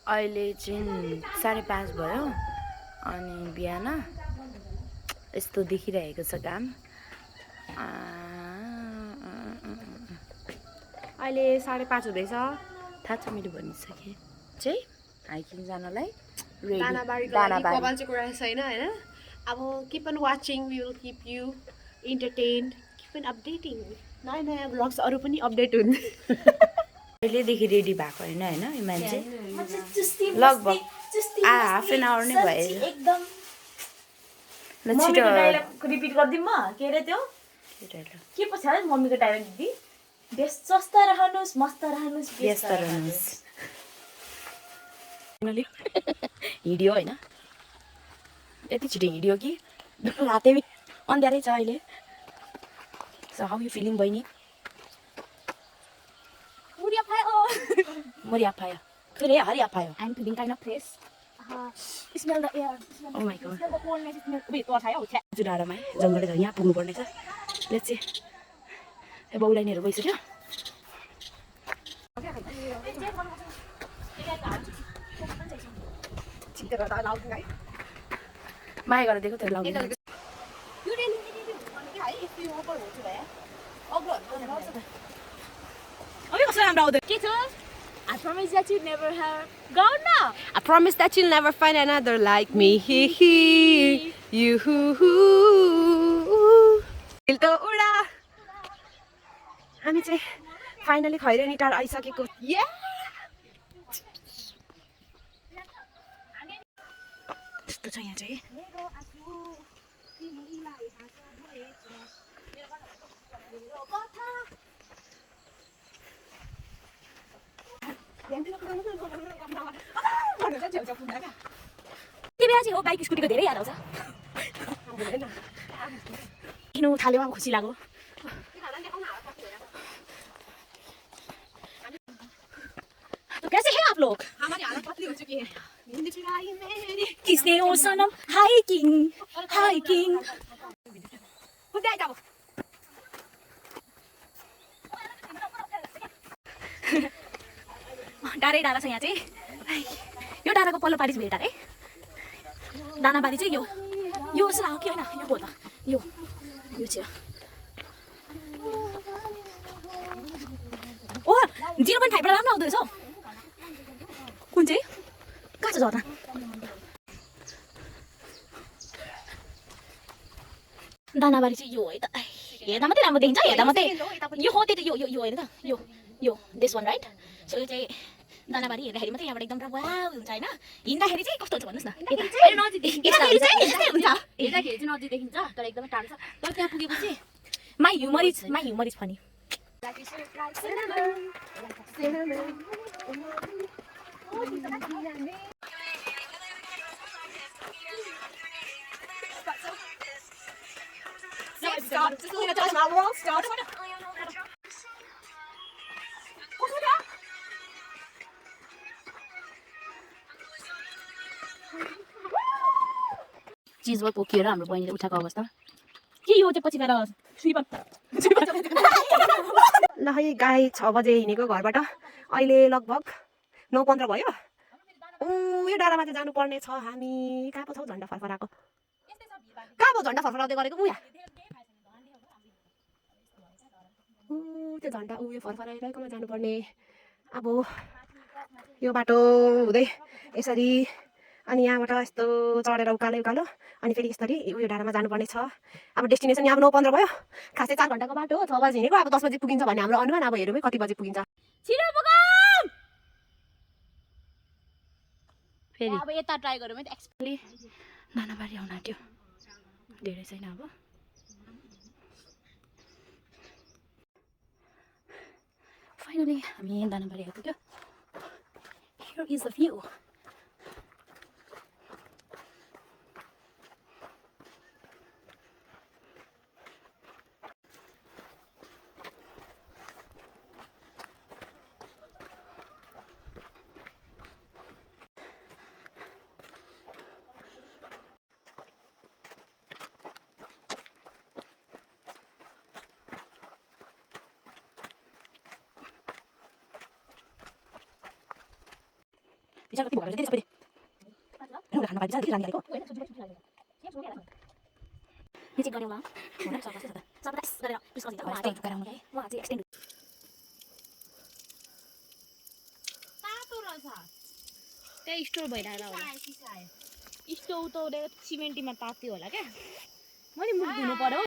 अहिले चाहिँ 5:30 भयो अनि बिहान यस्तो देखिरहेको छ काम। अहिले 5:30 हुँदैछ। थाहा छ मेरो भनिसकेँ चाहिँ हाइकिङ जानलाई रेडी। दानाबारीको लागि कपाल चाहिँ कुरा छैन हैन। अब keep on watching, we will keep you इन्टरटेन्ड, keep on updating. नयाँ नयाँ ब्लग्स अरू पनि अपडेट हुन्छ। पहिल्यैदेखि रेडी भएको होइन होइन यो मान्छे लगभग हाफ एन आवर नै भयो। एकदम मम्मीको डायलग रिपिट गर्दिम म के रे त्यो के पो छ है मम्मीको डायलग दिदी स्वस्थ रहनुस् मस्त रहनुस् व्यस्त रहनुस् हिँड्यो होइन यति छिटो हिँड्यो कि रातै अँध्यारै छ अहिले। सो हाउ यु फिलिङ बहिनी? Muriapaya. Kere Hariapaya. I'm feeling kind of fresh. Smell the air. Oh my god. Smell the coldness. Smell. Wait, what है? Okay. जुडारामा जङ्गल छ यहाँ पुग्नु पर्ने छ। Let's see. ए बाउलाइनीहरु गइसक्यो। माया गरेर देखो त लाउनु। अबे कसरी राम्रो आउँदै? के छ? I promise that you'll never have gone now. I promise that you'll never find another like me. You दिल त उडा। हामी चाहिँ फाइनली खैरेनी टार आइसकेको। यस्तो छ यहाँ चाहिँ। के बेला चाहिँ हो बाइक स्कुटीको धेरै याद आउँछ। किन थाल्यो खुसी लाग्यो। तो कैसे हैं आप लोग? हमारी हालत पतली हो चुकी है। किसने ओ सनम हाइकिंग हाइकिंग खुद आइ जाऊ। डाँडै डाँडा छ यहाँ चाहिँ। यो डाँडाको पल्लोपारि चाहिँ भेटा है। दानाबारी चाहिँ यो जस्तो लाग्यो कि होइन यो हो त यो चाहिँ ओ 0.5 बाट राम्रो आउँदो रहेछ हौ। कुन चाहिँ कहाँ छ झर्ना? दानाबारी चाहिँ यो है त। हेर्दा मात्रै राम्रो देखिन्छ हेर्दा मात्रै यो हो त्यही त यो होइन त यो दिस वान राइट। सो यो चाहिँ दानाबारी हेर्दाखेरि मात्रै यहाँबाट एकदम वाउ हुन्छ हैन। हिँड्दाखेरि चाहिँ कस्तो हुन्छ भन्नुस् न? हेर्दाखेरि नजिक देखिन्छ तर एकदमै टाढो छ। तर त्यहाँ पुगेपछि my humour is funny. Stop. Just leave it touch my wall. Stop. चिजमा पोकिएर हाम्रो बहिनीले उठाएको अवस्था के यो चाहिँ पछि गएर ल है गाई 6 बजे हिँडेको घरबाट अहिले लगभग 9:15 भयो। यो डाँडामा चाहिँ जानुपर्ने छ हामी। कहाँ पो छौ झन्डा फरफराको? कहाँ पो झन्डा फरफराउँदै गरेको उया? त्यो झन्डा उयो फरफराइरहेकोमा जानुपर्ने। अब यो बाटो हुँदै यसरी अनि यहाँबाट यस्तो चढेर उकालो अनि फेरि यसरी उयो डाँडामा जानुपर्ने छ। अब डेस्टिनेसन यहाँ 9:15 भयो। खासै 4 घन्टाको बाटो हो। 6 बजे हिँडेको अब 10 बजे पुगिन्छ भन्ने हाम्रो अनुमान। अब हेरौँ है कति बजे पुगिन्छ। छिटो पुगौँ। फेरि अब यता ट्राई गरौँ है एक्चुअली दानाबारी आउन आँट्यो। धेरै छैन अब। फाइनली हामी दानाबारी आइपुग्यो। Here is the view. बिचार कति भोकाएर त्यति सबैले खाना पाए बिचार रानी हालेको यो चेक गर्यौ ल होला सबै त सरप्राइज गरेर पुस गर्दिन वास्तव गराउनु के उहाँ चाहिँ एक्सटेन्ड त्यही स्टोर भइरहेको होला स्टोभ त सिमेन्टीमा तात्यो होला क्या मैले मुख धुनु पर्यो